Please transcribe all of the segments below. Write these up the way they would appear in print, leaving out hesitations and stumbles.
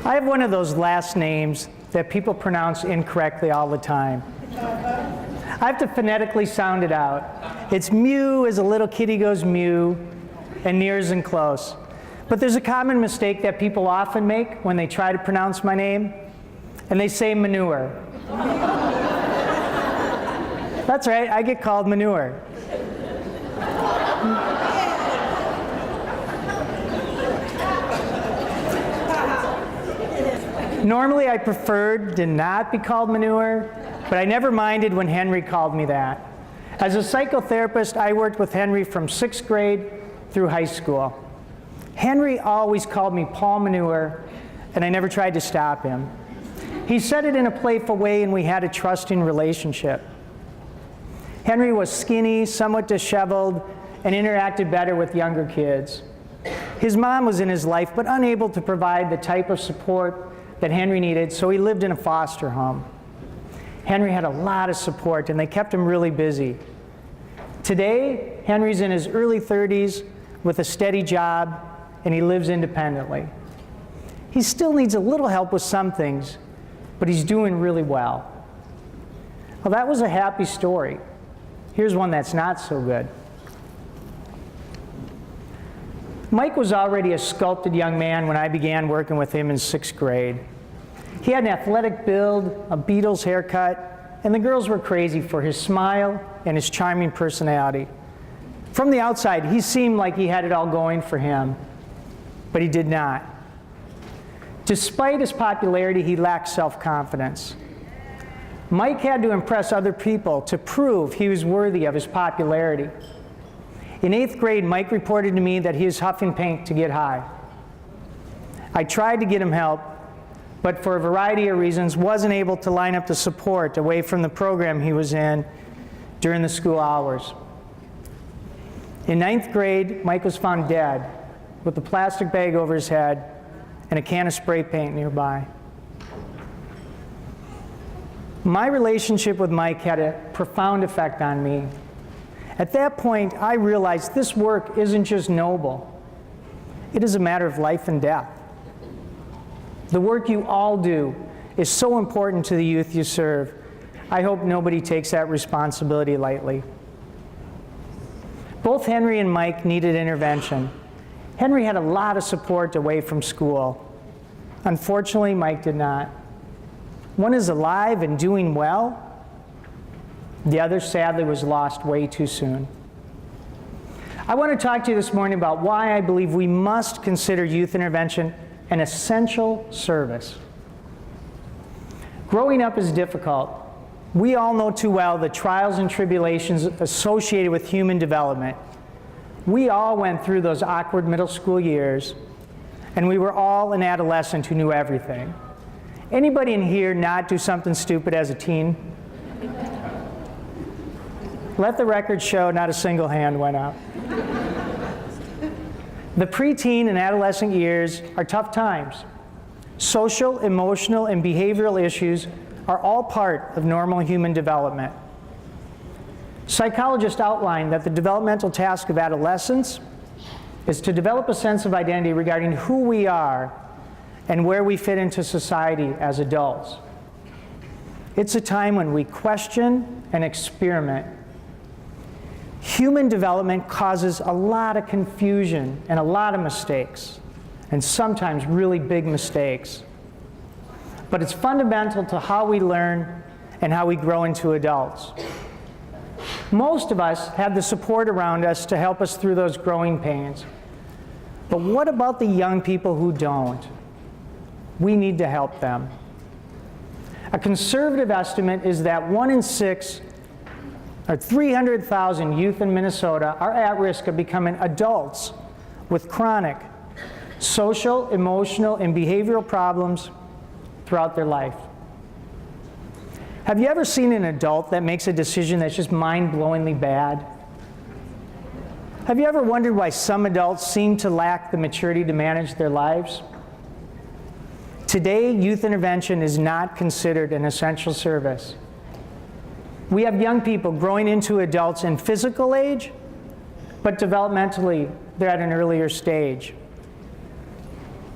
I have one of those last names that people pronounce incorrectly all the time. I have to phonetically sound it out. It's Mew as a little kitty goes mew, and near as in close. But there's a common mistake that people often make when they try to pronounce my name, and they say manure. That's right, I get called manure. Normally I preferred to not be called manure, but I never minded when Henry called me that. As a psychotherapist, I worked with Henry from 6th grade through high school. Henry always called me Paul Manure, and I never tried to stop him. He said it in a playful way, and we had a trusting relationship. Henry was skinny, somewhat disheveled, and interacted better with younger kids. His mom was in his life, but unable to provide the type of support that Henry needed, so he lived in a foster home. Henry had a lot of support, and they kept him really busy. Today, Henry's in his early 30s with a steady job, and he lives independently. He still needs a little help with some things, but he's doing really well. Well, that was a happy story. Here's one that's not so good. Mike was already a sculpted young man when I began working with him in 6th grade. He had an athletic build, a Beatles haircut, and the girls were crazy for his smile and his charming personality. From the outside, he seemed like he had it all going for him, but he did not. Despite his popularity, he lacked self-confidence. Mike had to impress other people to prove he was worthy of his popularity. In 8th grade, Mike reported to me that he was huffing paint to get high. I tried to get him help, but for a variety of reasons wasn't able to line up the support away from the program he was in during the school hours. In 9th grade, Mike was found dead with a plastic bag over his head and a can of spray paint nearby. My relationship with Mike had a profound effect on me. At that point, I realized this work isn't just noble. It is a matter of life and death. The work you all do is so important to the youth you serve. I hope nobody takes that responsibility lightly. Both Henry and Mike needed intervention. Henry had a lot of support away from school. Unfortunately, Mike did not. One is alive and doing well. The other, sadly, was lost way too soon. I want to talk to you this morning about why I believe we must consider youth intervention an essential service. Growing up is difficult. We all know too well the trials and tribulations associated with human development. We all went through those awkward middle school years, and we were all an adolescent who knew everything. Anybody in here not do something stupid as a teen? Let the record show not a single hand went up. The preteen and adolescent years are tough times. Social, emotional, and behavioral issues are all part of normal human development. Psychologists outline that the developmental task of adolescence is to develop a sense of identity regarding who we are and where we fit into society as adults. It's a time when we question and experiment. Human development causes a lot of confusion and a lot of mistakes, and sometimes really big mistakes. But it's fundamental to how we learn and how we grow into adults. Most of us have the support around us to help us through those growing pains. But what about the young people who don't? We need to help them. A conservative estimate is that 1 in 6, or 300,000 youth in Minnesota, are at risk of becoming adults with chronic social, emotional, and behavioral problems throughout their life. Have you ever seen an adult that makes a decision that's just mind-blowingly bad? Have you ever wondered why some adults seem to lack the maturity to manage their lives? Today, youth intervention is not considered an essential service. We have young people growing into adults in physical age, but developmentally, they're at an earlier stage.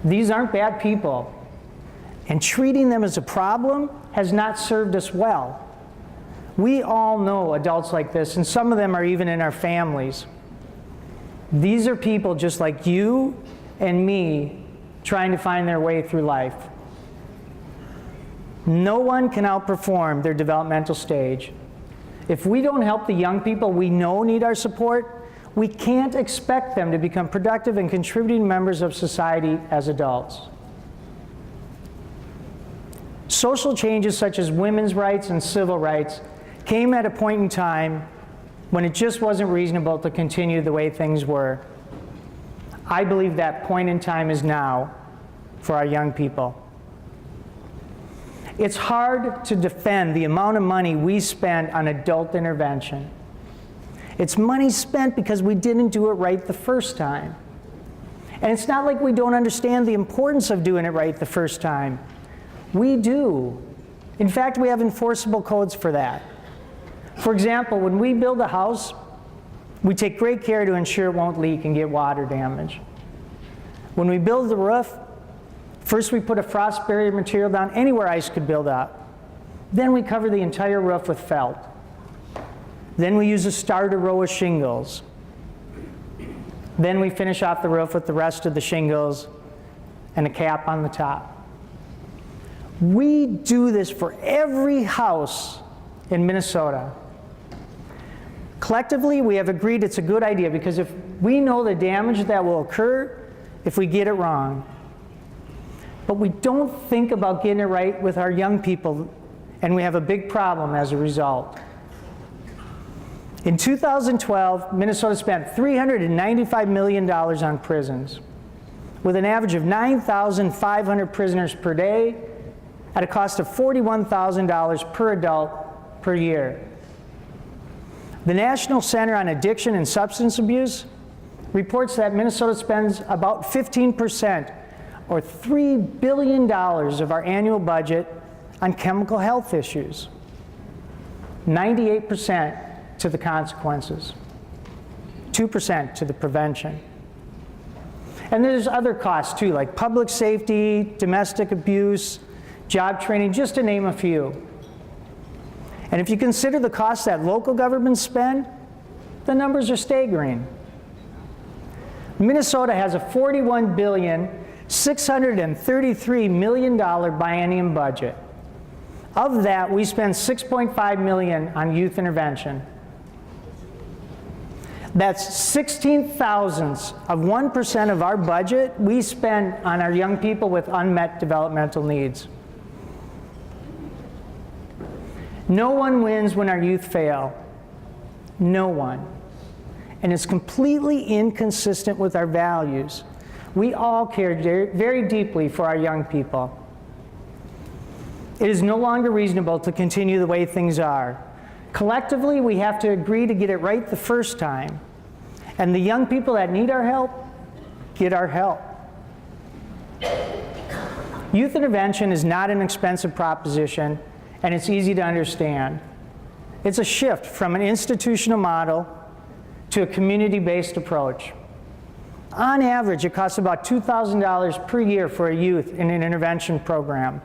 These aren't bad people. And treating them as a problem has not served us well. We all know adults like this, and some of them are even in our families. These are people just like you and me trying to find their way through life. No one can outperform their developmental stage. If we don't help the young people we know need our support, we can't expect them to become productive and contributing members of society as adults. Social changes such as women's rights and civil rights came at a point in time when it just wasn't reasonable to continue the way things were. I believe that point in time is now for our young people. It's hard to defend the amount of money we spend on adult intervention. It's money spent because we didn't do it right the first time. And it's not like we don't understand the importance of doing it right the first time. We do. In fact, we have enforceable codes for that. For example, when we build a house, we take great care to ensure it won't leak and get water damage. When we build the roof, first we put a frost barrier material down anywhere ice could build up. Then we cover the entire roof with felt. Then we use a starter row of shingles. Then we finish off the roof with the rest of the shingles and a cap on the top. We do this for every house in Minnesota. Collectively, we have agreed it's a good idea because if we know the damage that will occur if we get it wrong. But we don't think about getting it right with our young people, and we have a big problem as a result. In 2012, Minnesota spent $395 million on prisons, with an average of 9,500 prisoners per day at a cost of $41,000 per adult per year. The National Center on Addiction and Substance Abuse reports that Minnesota spends about 15%, or $3 billion of our annual budget on chemical health issues. 98% to the consequences, 2% to the prevention. And there's other costs too, like public safety, domestic abuse, job training, just to name a few. And if you consider the costs that local governments spend, the numbers are staggering. Minnesota has a $41,633 million biennium budget. Of that, we spend $6.5 million on youth intervention. That's 16 thousandths of 1% of our budget we spend on our young people with unmet developmental needs. No one wins when our youth fail. No one. And it's completely inconsistent with our values. We all care very deeply for our young people. It is no longer reasonable to continue the way things are. Collectively, we have to agree to get it right the first time. And the young people that need our help, get our help. Youth intervention is not an expensive proposition, and it's easy to understand. It's a shift from an institutional model to a community-based approach. On average, it costs about $2,000 per year for a youth in an intervention program.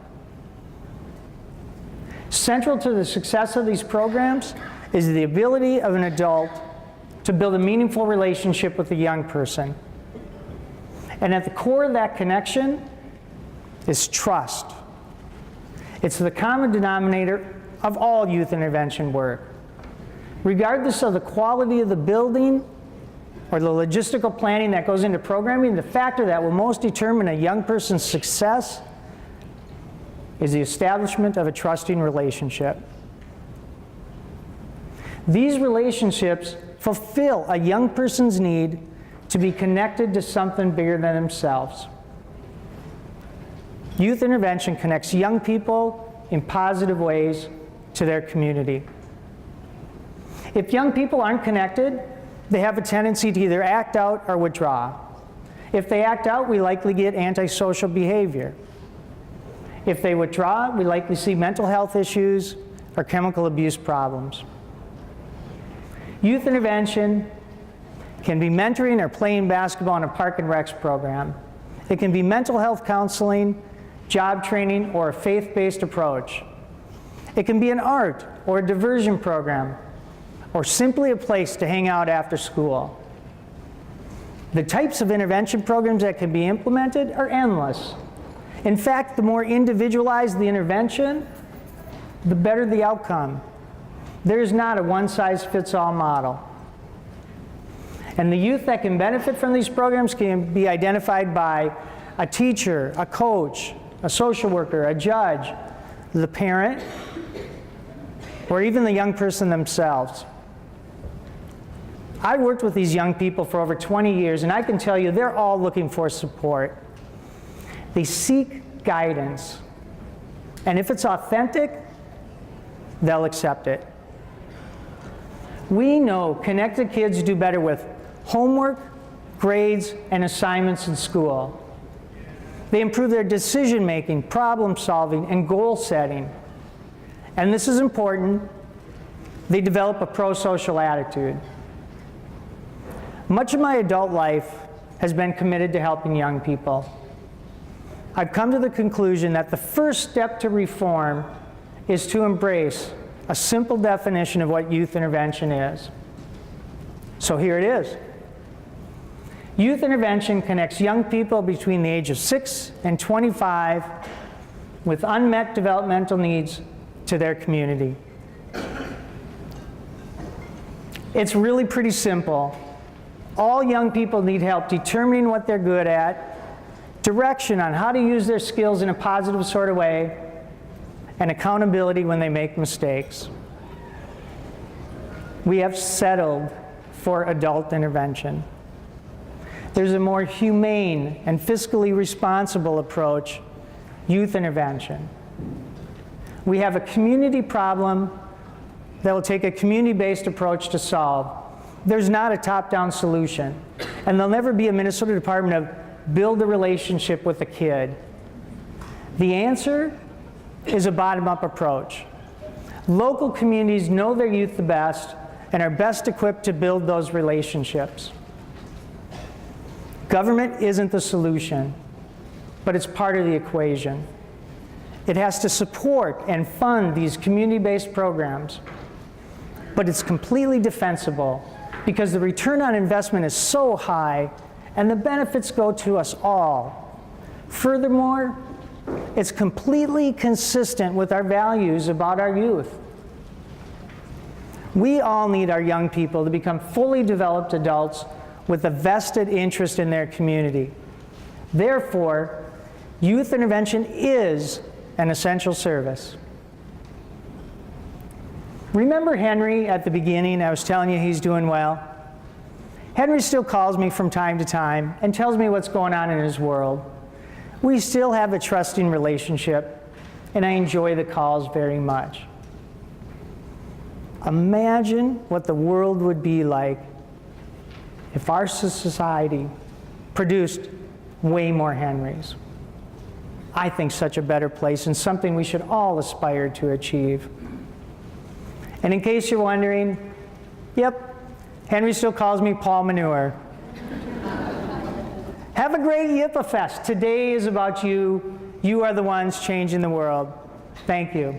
Central to the success of these programs is the ability of an adult to build a meaningful relationship with a young person. And at the core of that connection is trust. It's the common denominator of all youth intervention work. Regardless of the quality of the building or the logistical planning that goes into programming, the factor that will most determine a young person's success is the establishment of a trusting relationship. These relationships fulfill a young person's need to be connected to something bigger than themselves. Youth intervention connects young people in positive ways to their community. If young people aren't connected, they have a tendency to either act out or withdraw. If they act out, we likely get antisocial behavior. If they withdraw, we likely see mental health issues or chemical abuse problems. Youth intervention can be mentoring or playing basketball in a park and recs program. It can be mental health counseling, job training, or a faith-based approach. It can be an art or a diversion program, or simply a place to hang out after school. The types of intervention programs that can be implemented are endless. In fact, the more individualized the intervention, the better the outcome. There is not a one-size-fits-all model. And the youth that can benefit from these programs can be identified by a teacher, a coach, a social worker, a judge, the parent, or even the young person themselves. I worked with these young people for over 20 years, and I can tell you they're all looking for support. They seek guidance, and if it's authentic, they'll accept it. We know connected kids do better with homework, grades, and assignments in school. They improve their decision-making, problem-solving, and goal-setting. And this is important, they develop a pro-social attitude. Much of my adult life has been committed to helping young people. I've come to the conclusion that the first step to reform is to embrace a simple definition of what youth intervention is. So here it is. Youth intervention connects young people between the age of 6 and 25 with unmet developmental needs to their community. It's really pretty simple. All young people need help determining what they're good at, direction on how to use their skills in a positive sort of way, and accountability when they make mistakes. We have settled for adult intervention. There's a more humane and fiscally responsible approach, youth intervention. We have a community problem that will take a community-based approach to solve. There's not a top-down solution, and there'll never be a Minnesota Department of build a relationship with a kid. The answer is a bottom-up approach. Local communities know their youth the best and are best equipped to build those relationships. Government isn't the solution, but it's part of the equation. It has to support and fund these community-based programs, but it's completely defensible because the return on investment is so high and the benefits go to us all. Furthermore, it's completely consistent with our values about our youth. We all need our young people to become fully developed adults with a vested interest in their community. Therefore, youth intervention is an essential service. Remember Henry at the beginning? I was telling you he's doing well. Henry still calls me from time to time and tells me what's going on in his world. We still have a trusting relationship, and I enjoy the calls very much. Imagine what the world would be like if our society produced way more Henrys. I think such a better place and something we should all aspire to achieve. And in case you're wondering, yep, Henry still calls me Paul Manure. Have a great YIPA Fest. Today is about you. You are the ones changing the world. Thank you.